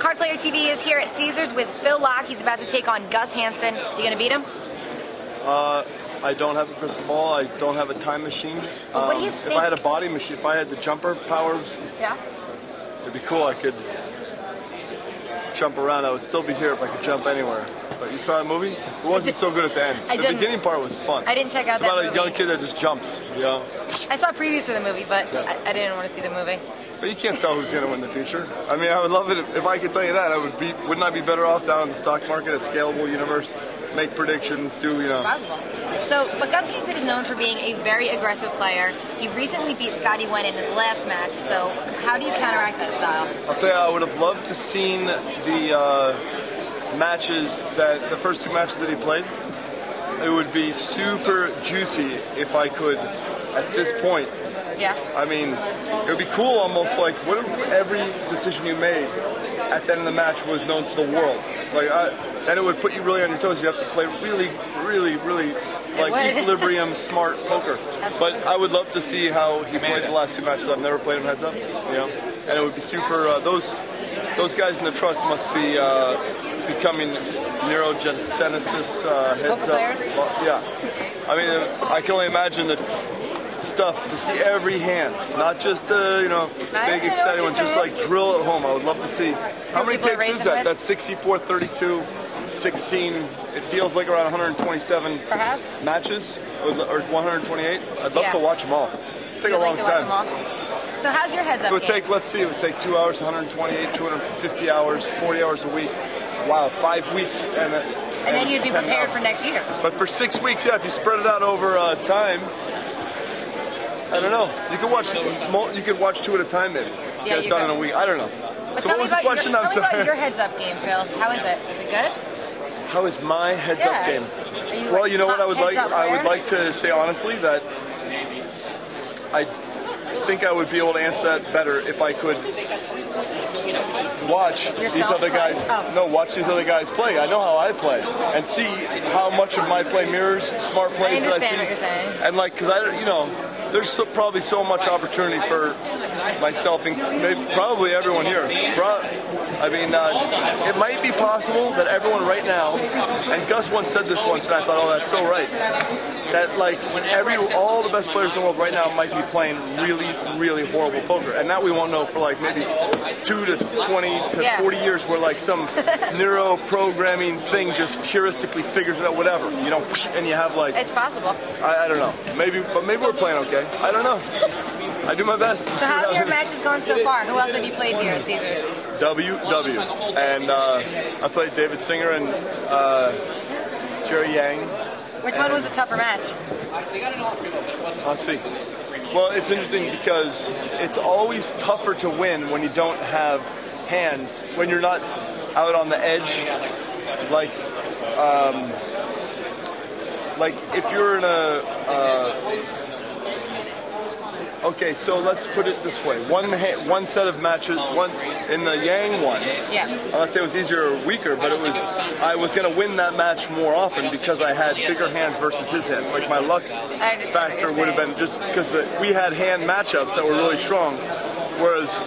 Card Player TV is here at Caesars with Phil Laak. He's about to take on Gus Hansen. You gonna beat him? I don't have a crystal ball. I don't have a time machine. What do you think? If I had a body machine, if I had the jumper powers, yeah, it'd be cool. I could jump around. I would still be here if I could jump anywhere. But you saw that movie? It wasn't so good at the end. The beginning part was fun. I didn't check out it's that movie. movie. It's about a young kid that just jumps. You know? I saw previews for the movie, but yeah. I didn't want to see the movie. But you can't tell who's going to win the future. I mean, I would love it if I could tell you that. Wouldn't I be better off down in the stock market, a scalable universe, make predictions, do, you know. It's possible. But Gus Hansen is known for being a very aggressive player. He recently beat Scotty Wen in his last match, so how do you counteract that style? I'll tell you, I would have loved to seen the matches, the first two matches that he played. It would be super juicy if I could, at this point. Yeah. I mean, it would be cool almost like, what if every decision you made at the end of the match was known to the world? Like, then it would put you really on your toes. You have to play really, like equilibrium, smart poker. But I would love to see how he played the last two matches. I've never played him heads up, you know. And it would be super. Those guys in the truck must be becoming neurogenesis heads up. Players? Yeah. I mean, I can only imagine the stuff to see every hand, not just the big exciting one, just like drill at home. I would love to see. How many takes is that? That's 64, 32, 16. It feels like around 127 perhaps matches or 128. I'd love to watch them all. It'd take a long time. So how's your heads up? It would take, let's see, it would take 2 hours, 128, 250 hours, 40 hours a week. Wow, 5 weeks. And then you'd be prepared for next year. But for 6 weeks, yeah, if you spread it out over time, I don't know. You could watch two at a time, maybe. Yeah, get it done in a week. I don't know. But so what was the question? I'm sorry. Tell me about your heads-up game, Phil. How is it? Is it good? How is my heads-up game? Well, you know what I would like? I would like to say honestly that I think I would be able to answer that better if I could watch these other guys. No, watch these other guys play. I know how I play, and see how much of my play mirrors smart plays that I see. I understand what you're saying. And like, because there's probably so much opportunity for myself and probably everyone here. I mean, it might be possible that everyone right now, and Gus once said this once, and I thought, oh, that's so right. That like all the best players in the world right now might be playing really horrible poker, and that we won't know for like maybe 2 to 20 to 40 years, where like some neuro programming thing just heuristically figures it out, whatever, and you have like. It's possible. I don't know. Maybe we're playing okay. I don't know. I do my best. So how have your matches gone so far? Who else have you played here at Caesars? W. And I played David Singer and Jerry Yang. Which one was a tougher match? Let's see. Well, it's interesting because it's always tougher to win when you don't have hands, when you're not out on the edge. Like if you're in okay, so let's put it this way. One set of matches, one in the Yang one. Yes. Let's say it was easier or weaker, but I was going to win that match more often because I had bigger hands versus his hands. Like my luck factor would have been just because we had hand matchups that were really strong. Whereas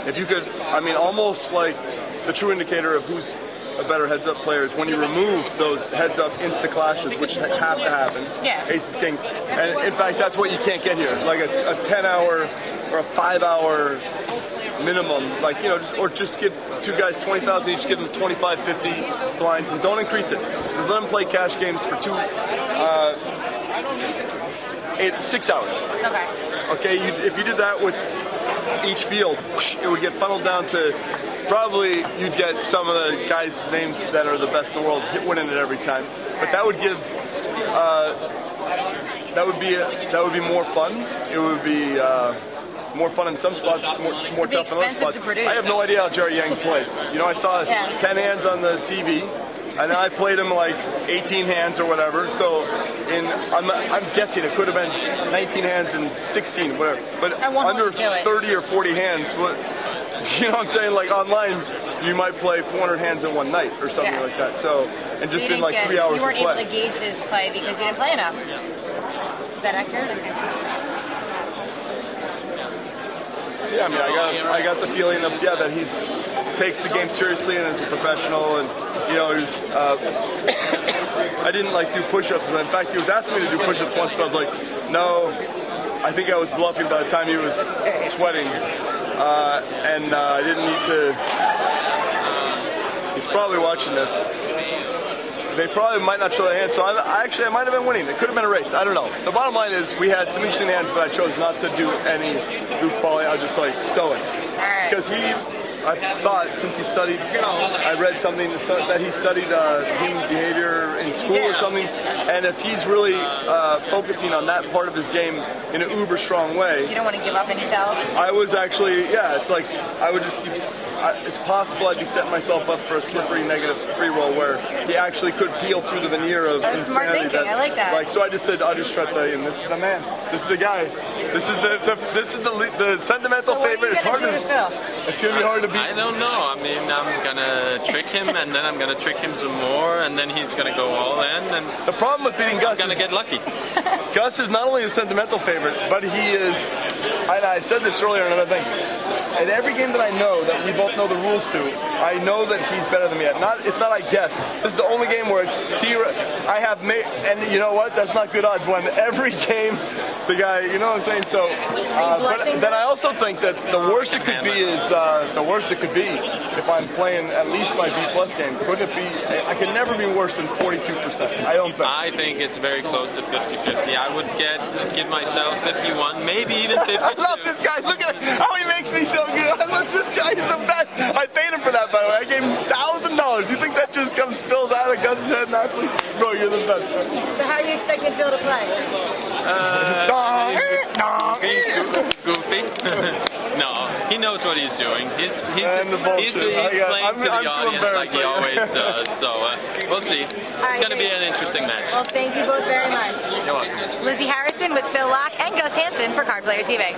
if you could, almost like the true indicator of who's a better heads-up player is when you remove those heads-up insta-clashes, which have to happen. Yeah. Aces, kings. And in fact, that's what you can't get here. Like a 10-hour or a 5-hour minimum, just give two guys 20,000 each, give them 25, 50 blinds, and don't increase it. Just let them play cash games for 6 hours. Okay, if you did that with each field, it would get funneled down to probably you'd get some of the guys' names that are the best in the world winning it every time. But that would give that would be more fun. It would be more fun in some spots, more tough in other spots. I have no idea how Jerry Yang plays. I saw 10 hands on the TV, and then I played him like 18 hands or whatever. So I'm guessing it could have been 19 hands and 16, whatever. But under 30 or 40 hands, you know what I'm saying? Like online, you might play 400 hands in one night or something like that. So, and just in like 3 hours of play. You weren't able to gauge his play because you didn't play enough. Is that accurate? Okay. Yeah, I mean, I got the feeling of that he's takes the game seriously and is a professional, and I didn't do push-ups. In fact, he was asking me to do push-ups once, but I was like, no. I think I was bluffing by the time he was sweating, and I didn't need to. He's probably watching this. They probably might not show their hands, so I might have been winning. It could have been a race. I don't know. The bottom line is we had some interesting hands, but I chose not to do any goofball. I was just stoic. Because I thought since he studied, I read something that he studied human behavior in school or something, and if he's really focusing on that part of his game in an uber strong way. You don't want to give up any tells? I was actually, it's like I would just keep. It's possible I'd be setting myself up for a slippery negative free roll where he actually could peel through the veneer of insanity. Smart thinking. I like that. So I just said, I'll just shut and this is the man. This is the guy. This is the sentimental favorite. It's hard to Phil? It's gonna be hard to beat. I don't know. I mean, I'm gonna trick him, and then I'm gonna trick him some more, and then he's gonna go all in. And the problem with beating Gus is get lucky. Gus is not only a sentimental favorite, but he is. And I said this earlier in another thing. In every game that I know that we both know the rules to, I know that he's better than me. It's not I guess. This is the only game where it's I have made, and you know what? That's not good odds. When every game, the guy, you know what I'm saying? So, but then I also think that the worst it could be is if I'm playing at least my B+ game. Couldn't it be? I can never be worse than 42%. I don't think. I think it's very close to 50-50. I would give myself 51, maybe even 52. I love this guy. Look at how he makes me so good. I love this guy. He's the best. I paid him for that, by the way. I gave him $1,000. Do you think that just spills out of Gus's head naturally? Bro, you're the best. So how are you expecting Phil to play? Goofy. No, he knows what he's doing. He's playing to the audience like he always does. So we'll see. It's going to be an interesting match. Well, thank you both very much. You're welcome. Lizzie Harrison with Phil Laak and Gus Hansen for Card Players TV.